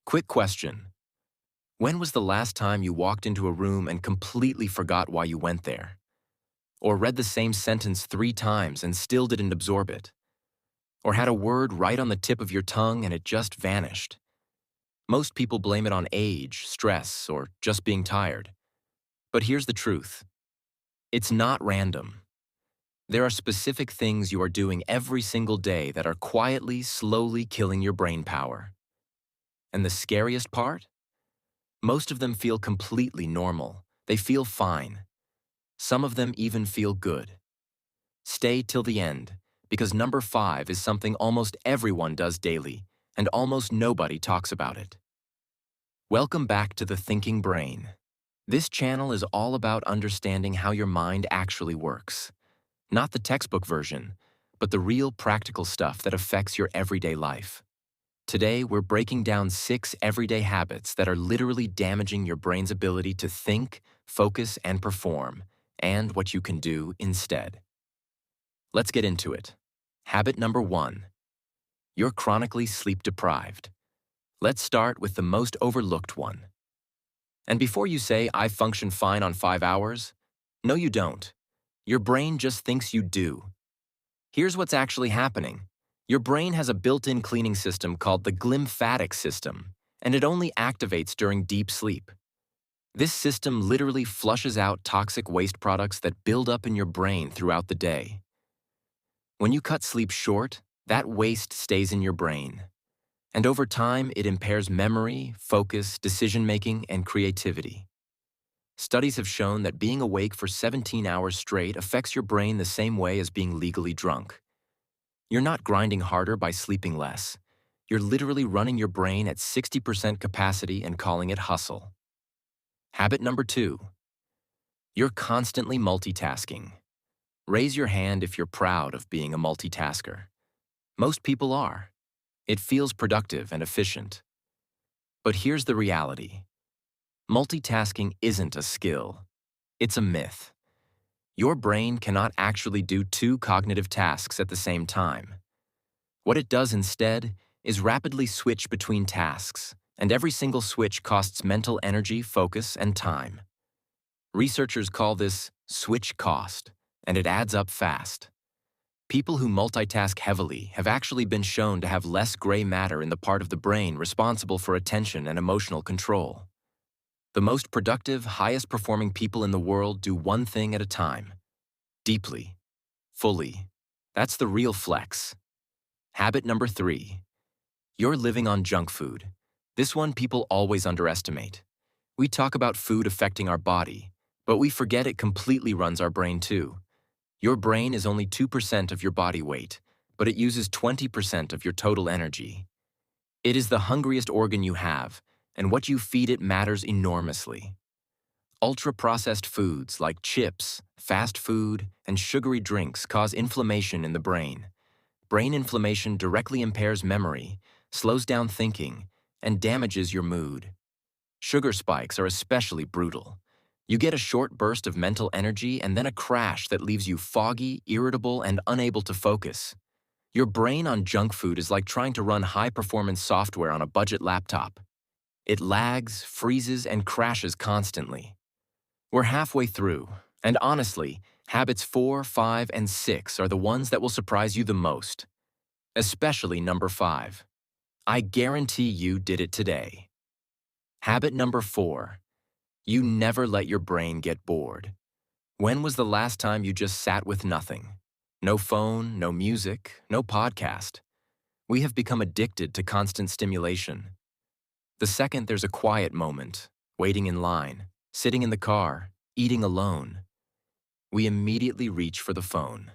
Quick question. When was the last time you walked into a room and completely forgot why you went there? Or read the same sentence 3 times and still didn't absorb it? Or had a word right on the tip of your tongue and it just vanished? Most people blame it on age, stress, or just being tired. But here's the truth. It's not random. There are specific things you are doing every single day that are quietly, slowly killing your brain power. And the scariest part? Most of them feel completely normal. They feel fine. Some of them even feel good. Stay till the end, because number 5 is something almost everyone does daily, and almost nobody talks about it. Welcome back to the Thinking Brain. This channel is all about understanding how your mind actually works. Not the textbook version, but the real practical stuff that affects your everyday life. Today, we're breaking down 6 everyday habits that are literally damaging your brain's ability to think, focus, and perform, and what you can do instead. Let's get into it. Habit number 1. You're chronically sleep deprived. Let's start with the most overlooked one. And before you say, I function fine on 5 hours, no you don't. Your brain just thinks you do. Here's what's actually happening. Your brain has a built-in cleaning system called the glymphatic system, and it only activates during deep sleep. This system literally flushes out toxic waste products that build up in your brain throughout the day. When you cut sleep short, that waste stays in your brain. And over time, it impairs memory, focus, decision-making, and creativity. Studies have shown that being awake for 17 hours straight affects your brain the same way as being legally drunk. You're not grinding harder by sleeping less. You're literally running your brain at 60% capacity and calling it hustle. Habit number 2. You're constantly multitasking. Raise your hand if you're proud of being a multitasker. Most people are. It feels productive and efficient. But here's the reality. Multitasking isn't a skill. It's a myth. Your brain cannot actually do 2 cognitive tasks at the same time. What it does instead is rapidly switch between tasks, and every single switch costs mental energy, focus, and time. Researchers call this switch cost, and it adds up fast. People who multitask heavily have actually been shown to have less gray matter in the part of the brain responsible for attention and emotional control. The most productive, highest-performing people in the world do one thing at a time. Deeply. Fully. That's the real flex. Habit number 3. You're living on junk food. This one people always underestimate. We talk about food affecting our body, but we forget it completely runs our brain too. Your brain is only 2% of your body weight, but it uses 20% of your total energy. It is the hungriest organ you have, and what you feed it matters enormously. Ultra-processed foods like chips, fast food, and sugary drinks cause inflammation in the brain. Brain inflammation directly impairs memory, slows down thinking, and damages your mood. Sugar spikes are especially brutal. You get a short burst of mental energy and then a crash that leaves you foggy, irritable, and unable to focus. Your brain on junk food is like trying to run high-performance software on a budget laptop. It lags, freezes, and crashes constantly. We're halfway through, and honestly, habits 4, 5, and 6 are the ones that will surprise you the most. Especially number 5. I guarantee you did it today. Habit number 4. You never let your brain get bored. When was the last time you just sat with nothing? No phone, no music, no podcast. We have become addicted to constant stimulation. The second there's a quiet moment, waiting in line, sitting in the car, eating alone, we immediately reach for the phone.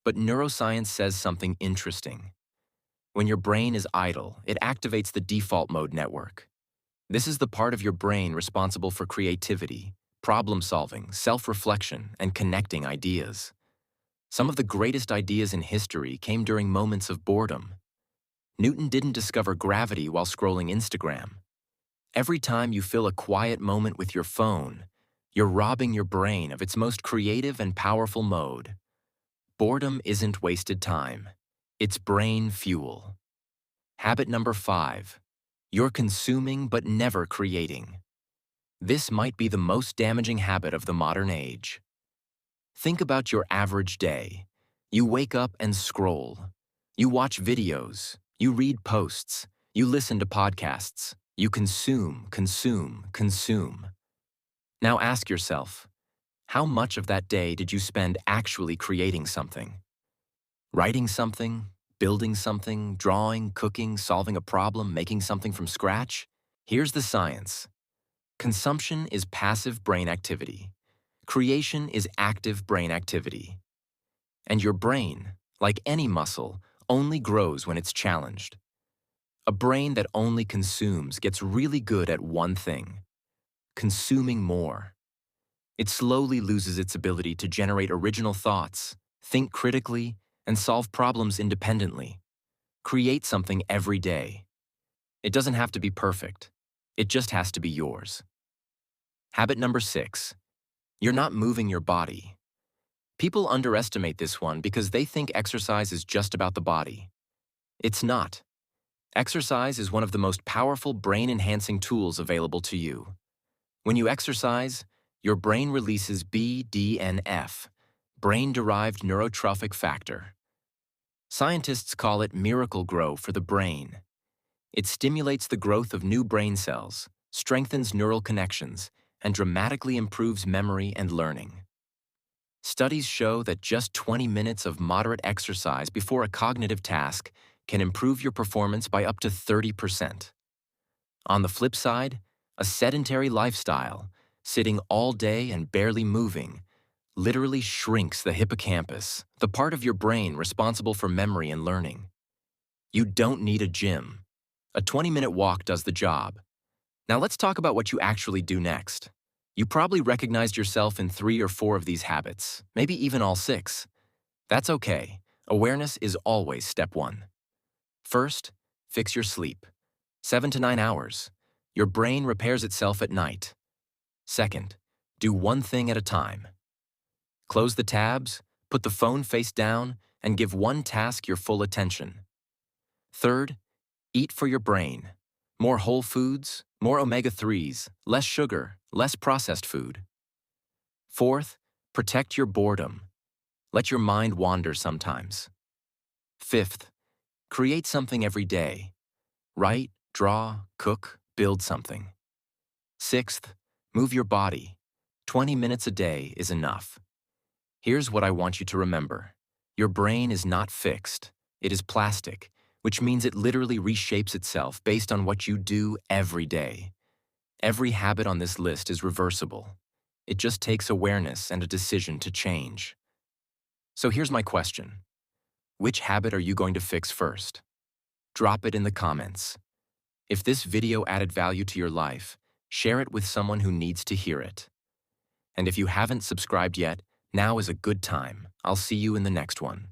But neuroscience says something interesting. When your brain is idle, it activates the default mode network. This is the part of your brain responsible for creativity, problem-solving, self-reflection, and connecting ideas. Some of the greatest ideas in history came during moments of boredom. Newton didn't discover gravity while scrolling Instagram. Every time you fill a quiet moment with your phone, you're robbing your brain of its most creative and powerful mode. Boredom isn't wasted time. It's brain fuel. Habit number 5. You're consuming but never creating. This might be the most damaging habit of the modern age. Think about your average day. You wake up and scroll. You watch videos. You read posts. You listen to podcasts. You consume, consume, consume. Now ask yourself, how much of that day did you spend actually creating something? Writing something, building something, drawing, cooking, solving a problem, making something from scratch? Here's the science. Consumption is passive brain activity. Creation is active brain activity. And your brain, like any muscle, only grows when it's challenged. A brain that only consumes gets really good at one thing: consuming more. It slowly loses its ability to generate original thoughts, think critically, and solve problems independently. Create something every day. It doesn't have to be perfect. It just has to be yours. Habit number 6. You're not moving your body. People underestimate this one because they think exercise is just about the body. It's not. Exercise is one of the most powerful brain-enhancing tools available to you. When you exercise, your brain releases BDNF, brain-derived neurotrophic factor. Scientists call it miracle grow for the brain. It stimulates the growth of new brain cells, strengthens neural connections, and dramatically improves memory and learning. Studies show that just 20 minutes of moderate exercise before a cognitive task can improve your performance by up to 30%. On the flip side, a sedentary lifestyle, sitting all day and barely moving, literally shrinks the hippocampus, the part of your brain responsible for memory and learning. You don't need a gym. A 20-minute walk does the job. Now let's talk about what you actually do next. You probably recognized yourself in 3 or 4 of these habits, maybe even all 6. That's okay. Awareness is always step 1. First, fix your sleep. 7 to 9 hours. Your brain repairs itself at night. Second, do one thing at a time. Close the tabs, put the phone face down, and give one task your full attention. Third, eat for your brain. More whole foods, more omega-3s, less sugar, less processed food. Fourth, protect your boredom. Let your mind wander sometimes. Fifth, create something every day. Write, draw, cook, build something. Sixth, move your body. 20 minutes a day is enough. Here's what I want you to remember. Your brain is not fixed. It is plastic, which means it literally reshapes itself based on what you do every day. Every habit on this list is reversible. It just takes awareness and a decision to change. So here's my question. Which habit are you going to fix first? Drop it in the comments. If this video added value to your life, share it with someone who needs to hear it. And if you haven't subscribed yet, now is a good time. I'll see you in the next one.